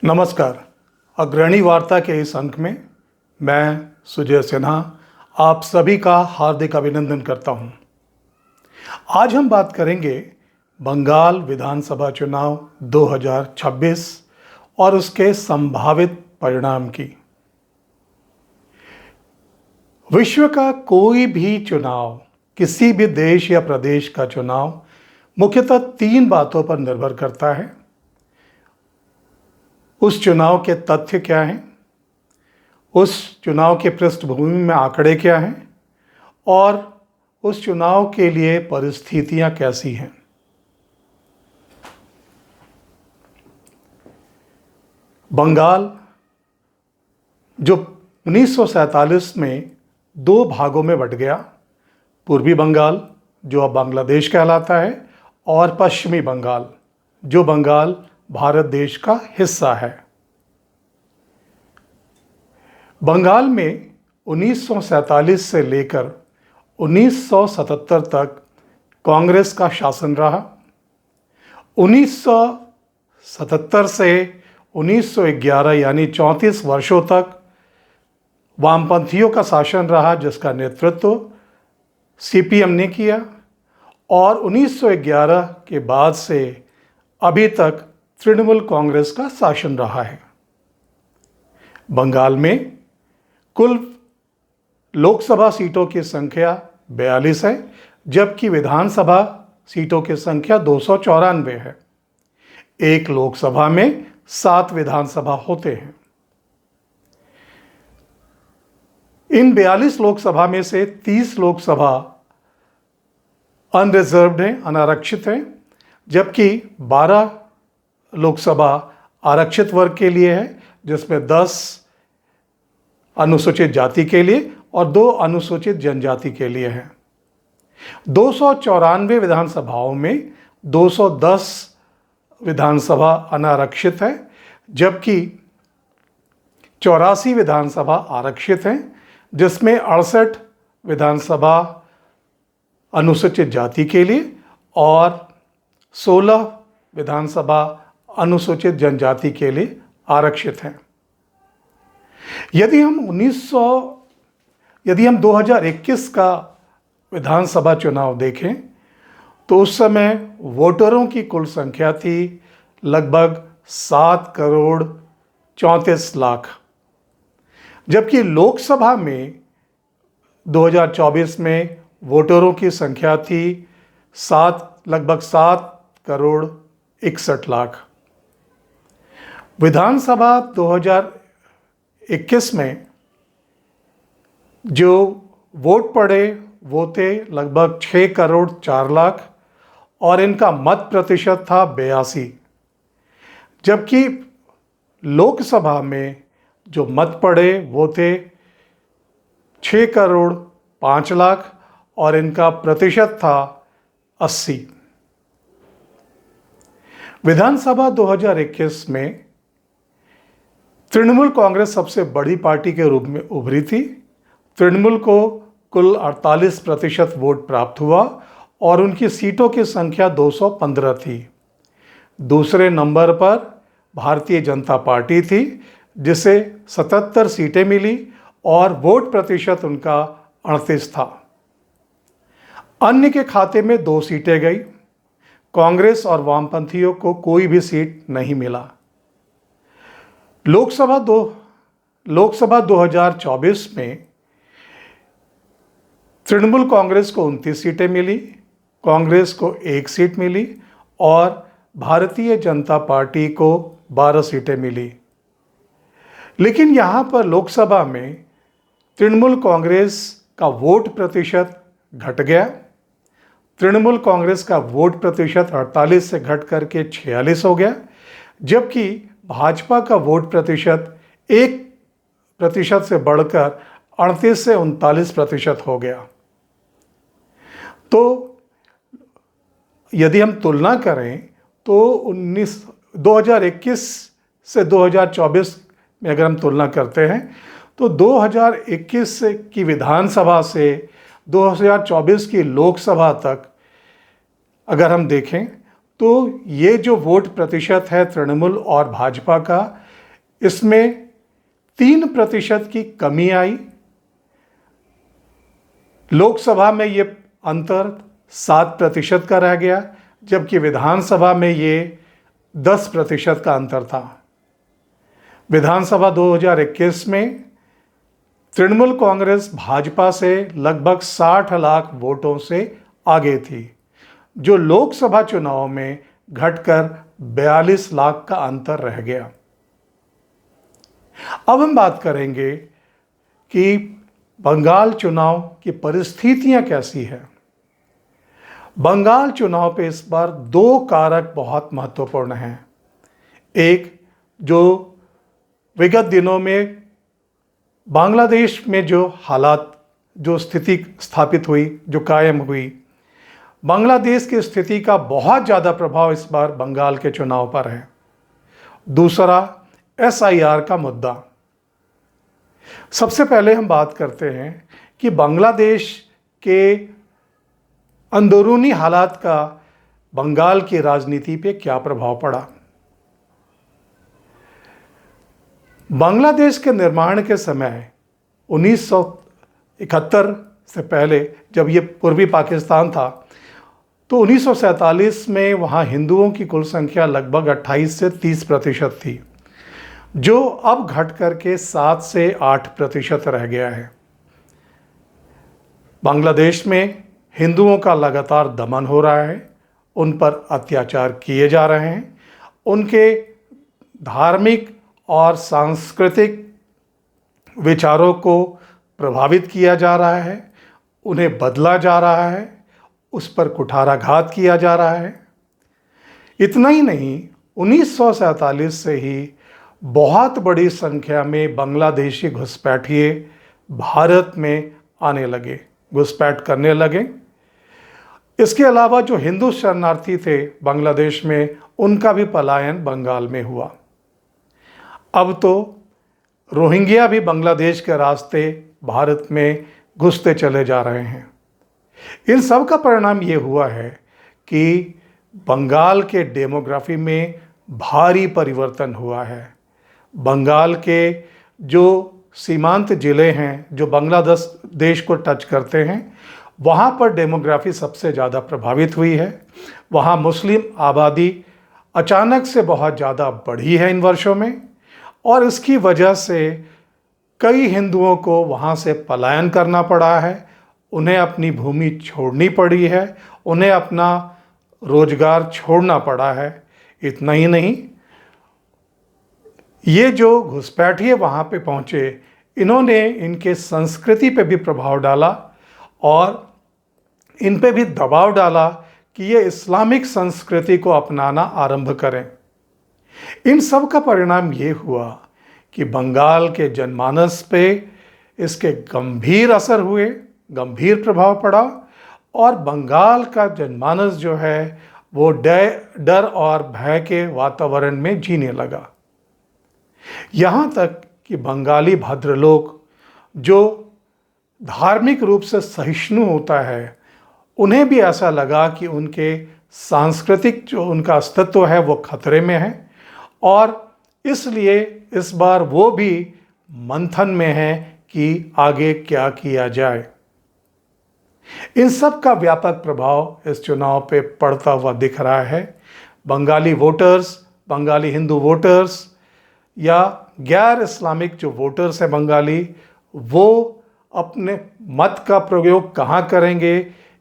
नमस्कार। अग्रणी वार्ता के इस अंक में मैं सुजय सिन्हा आप सभी का हार्दिक अभिनंदन करता हूं। आज हम बात करेंगे बंगाल विधानसभा चुनाव 2026 और उसके संभावित परिणाम की। विश्व का कोई भी चुनाव, किसी भी देश या प्रदेश का चुनाव मुख्यतः 3 बातों पर निर्भर करता है। उस चुनाव के तथ्य क्या हैं, उस चुनाव के पृष्ठभूमि में आंकड़े क्या हैं और उस चुनाव के लिए परिस्थितियां कैसी हैं। बंगाल जो 1947 में 2 भागों में बंट गया, पूर्वी बंगाल जो अब बांग्लादेश कहलाता है और पश्चिमी बंगाल जो बंगाल भारत देश का हिस्सा है। बंगाल में 1947 से लेकर 1977 तक कांग्रेस का शासन रहा। 1977 से 1911 यानी 34 वर्षों तक वामपंथियों का शासन रहा, जिसका नेतृत्व सीपीएम ने किया। और 1911 के बाद से अभी तक तृणमूल कांग्रेस का शासन रहा है। बंगाल में कुल लोकसभा सीटों की संख्या 42 है, जबकि विधानसभा सीटों की संख्या 294 है। एक लोकसभा में 7 विधानसभा होते हैं। इन 42 लोकसभा में से 30 लोकसभा अनरिजर्व्ड हैं, अनारक्षित हैं, जबकि 12 लोकसभा आरक्षित वर्ग के लिए है, जिसमें 10 अनुसूचित जाति के लिए और 2 अनुसूचित जनजाति के लिए है। 294 विधानसभाओं में 210 विधानसभा अनारक्षित है, जबकि 84 विधानसभा आरक्षित हैं, जिसमें 68 विधानसभा अनुसूचित जाति के लिए और 16 विधानसभा अनुसूचित जनजाति के लिए आरक्षित हैं। यदि हम 2021 का विधानसभा चुनाव देखें तो उस समय वोटरों की कुल संख्या थी लगभग 7 करोड़ 34 लाख, जबकि लोकसभा में 2024 में वोटरों की संख्या थी लगभग 7 करोड़ 61 लाख। विधानसभा 2021 में जो वोट पड़े वो थे लगभग 6 करोड़ 4 लाख और इनका मत प्रतिशत था 82, जबकि लोकसभा में जो मत पड़े वो थे 6 करोड़ 5 लाख और इनका प्रतिशत था 80। विधानसभा 2021 में तृणमूल कांग्रेस सबसे बड़ी पार्टी के रूप में उभरी थी। तृणमूल को कुल 48% वोट प्राप्त हुआ और उनकी सीटों की संख्या 215 थी। दूसरे नंबर पर भारतीय जनता पार्टी थी, जिसे 77 सीटें मिली और वोट प्रतिशत उनका 38 था। अन्य के खाते में 2 सीटें गई। कांग्रेस और वामपंथियों को कोई भी सीट नहीं मिला। लोकसभा 2024 में तृणमूल कांग्रेस को 29 सीटें मिली, कांग्रेस को 1 सीट मिली और भारतीय जनता पार्टी को 12 सीटें मिली। लेकिन यहाँ पर लोकसभा में तृणमूल कांग्रेस का वोट प्रतिशत घट गया। तृणमूल कांग्रेस का वोट प्रतिशत 48 से घट करके 46 हो गया, जबकि भाजपा का वोट प्रतिशत 1% से बढ़कर 38 से 39% हो गया। तो यदि हम तुलना करें तो 2021 से 2024 में अगर हम तुलना करते हैं तो 2021 की विधानसभा से 2024 की लोकसभा तक अगर हम देखें तो ये जो वोट प्रतिशत है तृणमूल और भाजपा का, इसमें 3% की कमी आई। लोकसभा में ये अंतर 7% का रह गया, जबकि विधानसभा में ये 10% का अंतर था। विधानसभा 2021 में तृणमूल कांग्रेस भाजपा से लगभग 60 लाख वोटों से आगे थी, जो लोकसभा चुनाव में घटकर 42 लाख का अंतर रह गया। अब हम बात करेंगे कि बंगाल चुनाव की परिस्थितियां कैसी है। बंगाल चुनाव पे इस बार 2 कारक बहुत महत्वपूर्ण हैं। एक, जो विगत दिनों में बांग्लादेश में जो हालात, जो स्थिति स्थापित हुई, जो कायम हुई, बांग्लादेश की स्थिति का बहुत ज़्यादा प्रभाव इस बार बंगाल के चुनाव पर है। दूसरा, SIR का मुद्दा। सबसे पहले हम बात करते हैं कि बांग्लादेश के अंदरूनी हालात का बंगाल की राजनीति पे क्या प्रभाव पड़ा। बांग्लादेश के निर्माण के समय 1971 से पहले, जब ये पूर्वी पाकिस्तान था, तो 1947 में वहाँ हिंदुओं की कुल संख्या लगभग 28 से 30% थी, जो अब घट करके 7 से 8% रह गया है। बांग्लादेश में हिंदुओं का लगातार दमन हो रहा है, उन पर अत्याचार किए जा रहे हैं, उनके धार्मिक और सांस्कृतिक विचारों को प्रभावित किया जा रहा है, उन्हें बदला जा रहा है, उस पर कुठाराघात किया जा रहा है। इतना ही नहीं, 1947 से ही बहुत बड़ी संख्या में बांग्लादेशी घुसपैठिए भारत में आने लगे, घुसपैठ करने लगे। इसके अलावा जो हिंदू शरणार्थी थे बांग्लादेश में, उनका भी पलायन बंगाल में हुआ। अब तो रोहिंग्या भी बांग्लादेश के रास्ते भारत में घुसते चले जा रहे हैं। इन सब का परिणाम ये हुआ है कि बंगाल के डेमोग्राफी में भारी परिवर्तन हुआ है। बंगाल के जो सीमांत ज़िले हैं, जो बांग्लादेश को टच करते हैं, वहाँ पर डेमोग्राफी सबसे ज़्यादा प्रभावित हुई है। वहाँ मुस्लिम आबादी अचानक से बहुत ज़्यादा बढ़ी है इन वर्षों में, और इसकी वजह से कई हिंदुओं को वहाँ से पलायन करना पड़ा है, उन्हें अपनी भूमि छोड़नी पड़ी है, उन्हें अपना रोजगार छोड़ना पड़ा है। इतना ही नहीं, ये जो घुसपैठिए वहाँ पे पहुँचे, इन्होंने इनके संस्कृति पे भी प्रभाव डाला और इन पे भी दबाव डाला कि ये इस्लामिक संस्कृति को अपनाना आरंभ करें। इन सब का परिणाम ये हुआ कि बंगाल के जनमानस पे इसके गंभीर असर हुए, गंभीर प्रभाव पड़ा, और बंगाल का जनमानस जो है वो डर और भय के वातावरण में जीने लगा। यहाँ तक कि बंगाली भद्रलोक, जो धार्मिक रूप से सहिष्णु होता है, उन्हें भी ऐसा लगा कि उनके सांस्कृतिक जो उनका अस्तित्व है वो खतरे में है, और इसलिए इस बार वो भी मंथन में है कि आगे क्या किया जाए। इन सब का व्यापक प्रभाव इस चुनाव पे पड़ता हुआ दिख रहा है। बंगाली वोटर्स, बंगाली हिंदू वोटर्स या गैर इस्लामिक जो वोटर्स हैं बंगाली, वो अपने मत का प्रयोग कहाँ करेंगे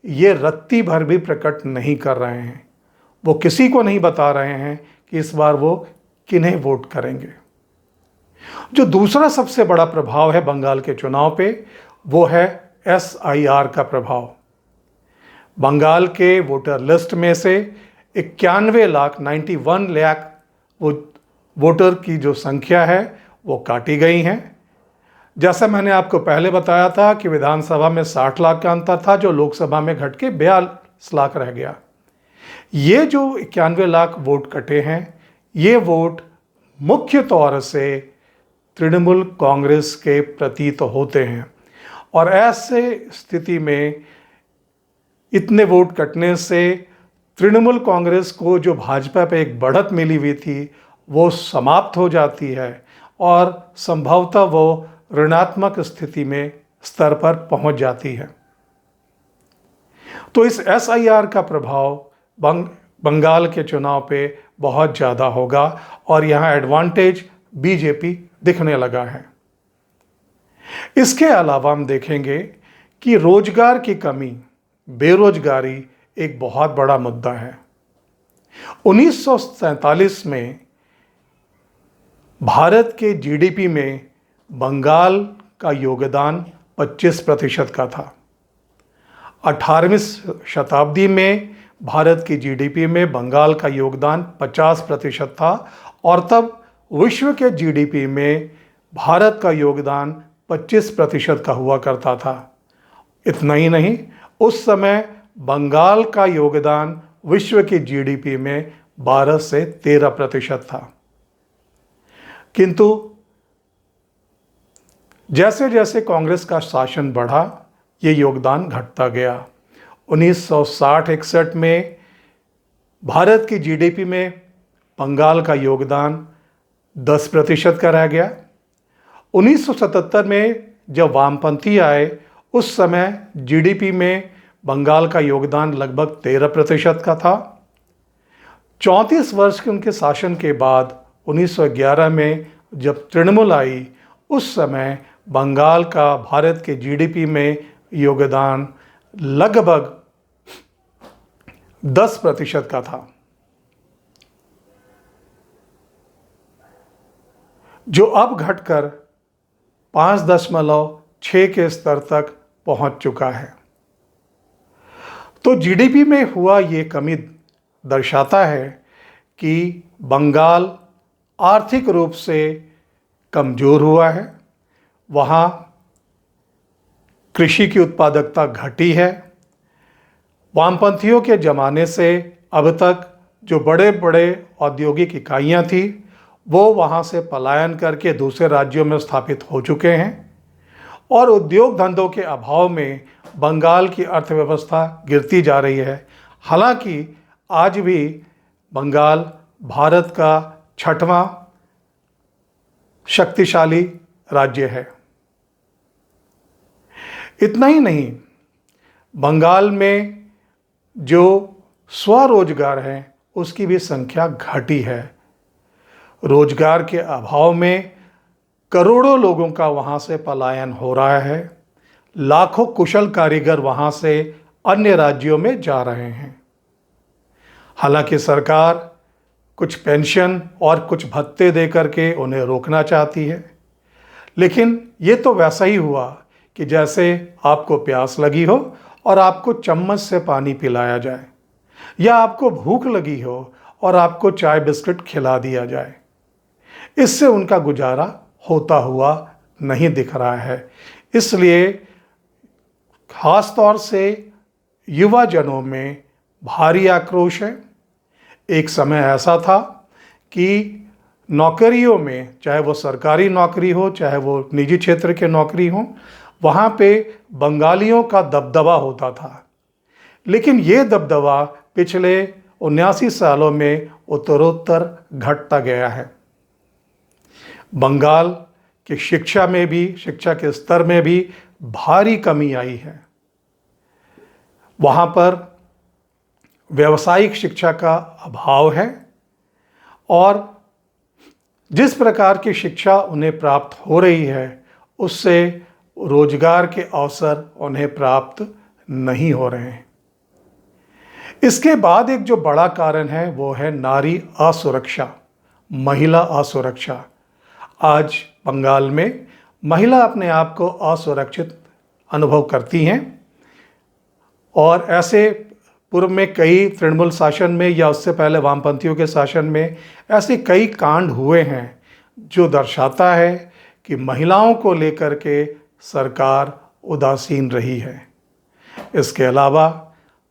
ये रत्ती भर भी प्रकट नहीं कर रहे हैं। वो किसी को नहीं बता रहे हैं कि इस बार वो किन्हें वोट करेंगे। जो दूसरा सबसे बड़ा प्रभाव है बंगाल के चुनाव पे, वो है SIR का प्रभाव। बंगाल के वोटर लिस्ट में से 91 लाख 91 लाख वो वोटर की जो संख्या है वो काटी गई हैं। जैसा मैंने आपको पहले बताया था कि विधानसभा में 60 लाख का अंतर था, जो लोकसभा में घट के 42 लाख रह गया। ये जो 91 लाख वोट कटे हैं, ये वोट मुख्य तौर से तृणमूल कांग्रेस के प्रति तो होते हैं, और ऐसे स्थिति में इतने वोट कटने से तृणमूल कांग्रेस को जो भाजपा पे एक बढ़त मिली हुई थी वो समाप्त हो जाती है, और संभवतः वो ऋणात्मक स्थिति में स्तर पर पहुंच जाती है। तो इस एसआईआर का प्रभाव बंगाल के चुनाव पे बहुत ज़्यादा होगा और यहाँ एडवांटेज बीजेपी दिखने लगा है। इसके अलावा हम देखेंगे कि रोजगार की कमी, बेरोजगारी एक बहुत बड़ा मुद्दा है। 1947 में भारत के जीडीपी में बंगाल का योगदान 25% का था। 18वीं शताब्दी में भारत की जीडीपी में बंगाल का योगदान 50% था और तब विश्व के जीडीपी में भारत का योगदान 25% का हुआ करता था। इतना ही नहीं, उस समय बंगाल का योगदान विश्व की जीडीपी में 12 से 13% था। किंतु जैसे जैसे कांग्रेस का शासन बढ़ा, ये योगदान घटता गया। 1960-61 में भारत की जीडीपी में बंगाल का योगदान 10% का रह गया। 1977 में जब वामपंथी आए, उस समय जीडीपी में बंगाल का योगदान लगभग 13% का था। 34 वर्ष के उनके शासन के बाद 1911 में जब तृणमूल आई, उस समय बंगाल का भारत के जीडीपी में योगदान लगभग 10% का था, जो अब घटकर 5.6 के स्तर तक पहुंच चुका है। तो जीडीपी में हुआ ये कमी दर्शाता है कि बंगाल आर्थिक रूप से कमज़ोर हुआ है। वहाँ कृषि की उत्पादकता घटी है। वामपंथियों के ज़माने से अब तक जो बड़े बड़े औद्योगिक इकाइयाँ थी, वो वहाँ से पलायन करके दूसरे राज्यों में स्थापित हो चुके हैं और उद्योग धंधों के अभाव में बंगाल की अर्थव्यवस्था गिरती जा रही है। हालांकि आज भी बंगाल भारत का 6वां शक्तिशाली राज्य है। इतना ही नहीं, बंगाल में जो स्वरोजगार है उसकी भी संख्या घटी है। रोजगार के अभाव में करोड़ों लोगों का वहाँ से पलायन हो रहा है। लाखों कुशल कारीगर वहाँ से अन्य राज्यों में जा रहे हैं। हालांकि सरकार कुछ पेंशन और कुछ भत्ते दे करके उन्हें रोकना चाहती है, लेकिन ये तो वैसा ही हुआ कि जैसे आपको प्यास लगी हो और आपको चम्मच से पानी पिलाया जाए, या आपको भूख लगी हो और आपको चाय बिस्किट खिला दिया जाए। इससे उनका गुजारा होता हुआ नहीं दिख रहा है। इसलिए खास तौर से युवा जनों में भारी आक्रोश है। एक समय ऐसा था कि नौकरियों में, चाहे वो सरकारी नौकरी हो चाहे वो निजी क्षेत्र के नौकरी हो, वहाँ पे बंगालियों का दबदबा होता था। लेकिन ये दबदबा पिछले 79 सालों में उत्तरोत्तर घटता गया है। बंगाल की शिक्षा में भी, शिक्षा के स्तर में भी भारी कमी आई है। वहाँ पर व्यावसायिक शिक्षा का अभाव है और जिस प्रकार की शिक्षा उन्हें प्राप्त हो रही है, उससे रोजगार के अवसर उन्हें प्राप्त नहीं हो रहे हैं। इसके बाद एक जो बड़ा कारण है वो है नारी असुरक्षा, महिला असुरक्षा। आज बंगाल में महिला अपने आप को असुरक्षित अनुभव करती हैं और ऐसे पूर्व में कई तृणमूल शासन में या उससे पहले वामपंथियों के शासन में ऐसे कई कांड हुए हैं जो दर्शाता है कि महिलाओं को लेकर के सरकार उदासीन रही है। इसके अलावा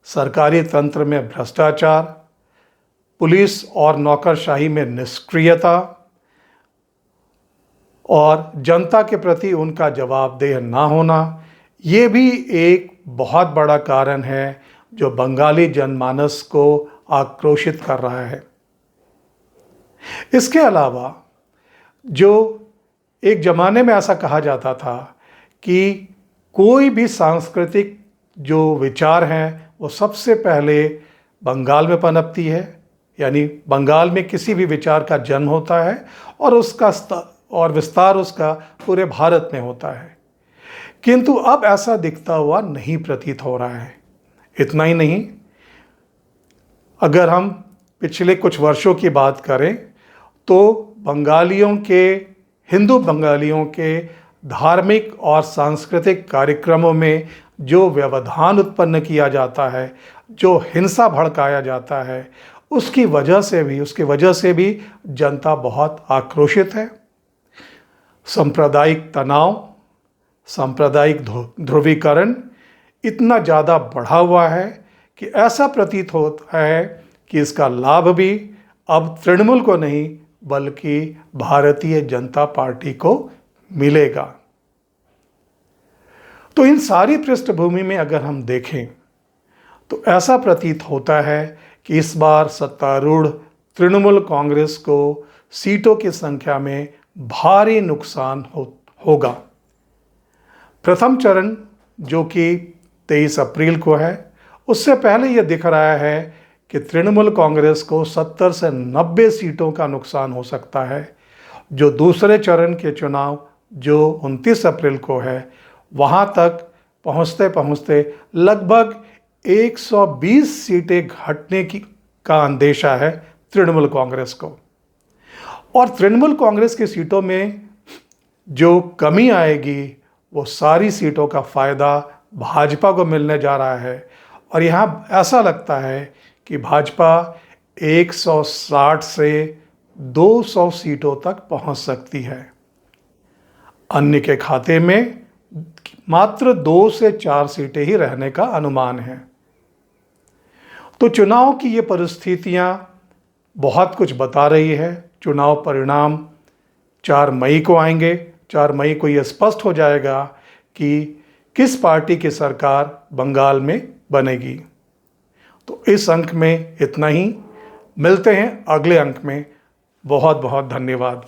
सरकारी तंत्र में भ्रष्टाचार, पुलिस और नौकरशाही में निष्क्रियता और जनता के प्रति उनका जवाबदेह ना होना, ये भी एक बहुत बड़ा कारण है जो बंगाली जनमानस को आक्रोशित कर रहा है। इसके अलावा जो एक ज़माने में ऐसा कहा जाता था कि कोई भी सांस्कृतिक जो विचार हैं वो सबसे पहले बंगाल में पनपती है, यानी बंगाल में किसी भी विचार का जन्म होता है और उसका विस्तार उसका पूरे भारत में होता है। किंतु अब ऐसा दिखता हुआ नहीं प्रतीत हो रहा है। इतना ही नहीं, अगर हम पिछले कुछ वर्षों की बात करें तो हिंदू बंगालियों के धार्मिक और सांस्कृतिक कार्यक्रमों में जो व्यवधान उत्पन्न किया जाता है, जो हिंसा भड़काया जाता है, उसकी वजह से भी जनता बहुत आक्रोशित है। सांप्रदायिक तनाव, सांप्रदायिक ध्रुवीकरण इतना ज़्यादा बढ़ा हुआ है कि ऐसा प्रतीत होता है कि इसका लाभ भी अब तृणमूल को नहीं बल्कि भारतीय जनता पार्टी को मिलेगा। तो इन सारी पृष्ठभूमि में अगर हम देखें तो ऐसा प्रतीत होता है कि इस बार सत्तारूढ़ तृणमूल कांग्रेस को सीटों की संख्या में भारी नुकसान होगा। प्रथम चरण जो कि 23 अप्रैल को है, उससे पहले यह दिख रहा है कि तृणमूल कांग्रेस को 70 से 90 सीटों का नुकसान हो सकता है। जो दूसरे चरण के चुनाव जो 29 अप्रैल को है, वहाँ तक पहुँचते पहुँचते लगभग 120 सीटें घटने का अंदेशा है तृणमूल कांग्रेस को। और तृणमूल कांग्रेस की सीटों में जो कमी आएगी वो सारी सीटों का फ़ायदा भाजपा को मिलने जा रहा है। और यहाँ ऐसा लगता है कि भाजपा 160 से 200 सीटों तक पहुँच सकती है। अन्य के खाते में मात्र 2 से 4 सीटें ही रहने का अनुमान है। तो चुनाव की ये परिस्थितियां बहुत कुछ बता रही है। चुनाव परिणाम 4 मई को आएंगे। 4 मई को ये स्पष्ट हो जाएगा कि किस पार्टी की सरकार बंगाल में बनेगी। तो इस अंक में इतना ही। मिलते हैं अगले अंक में। बहुत बहुत धन्यवाद।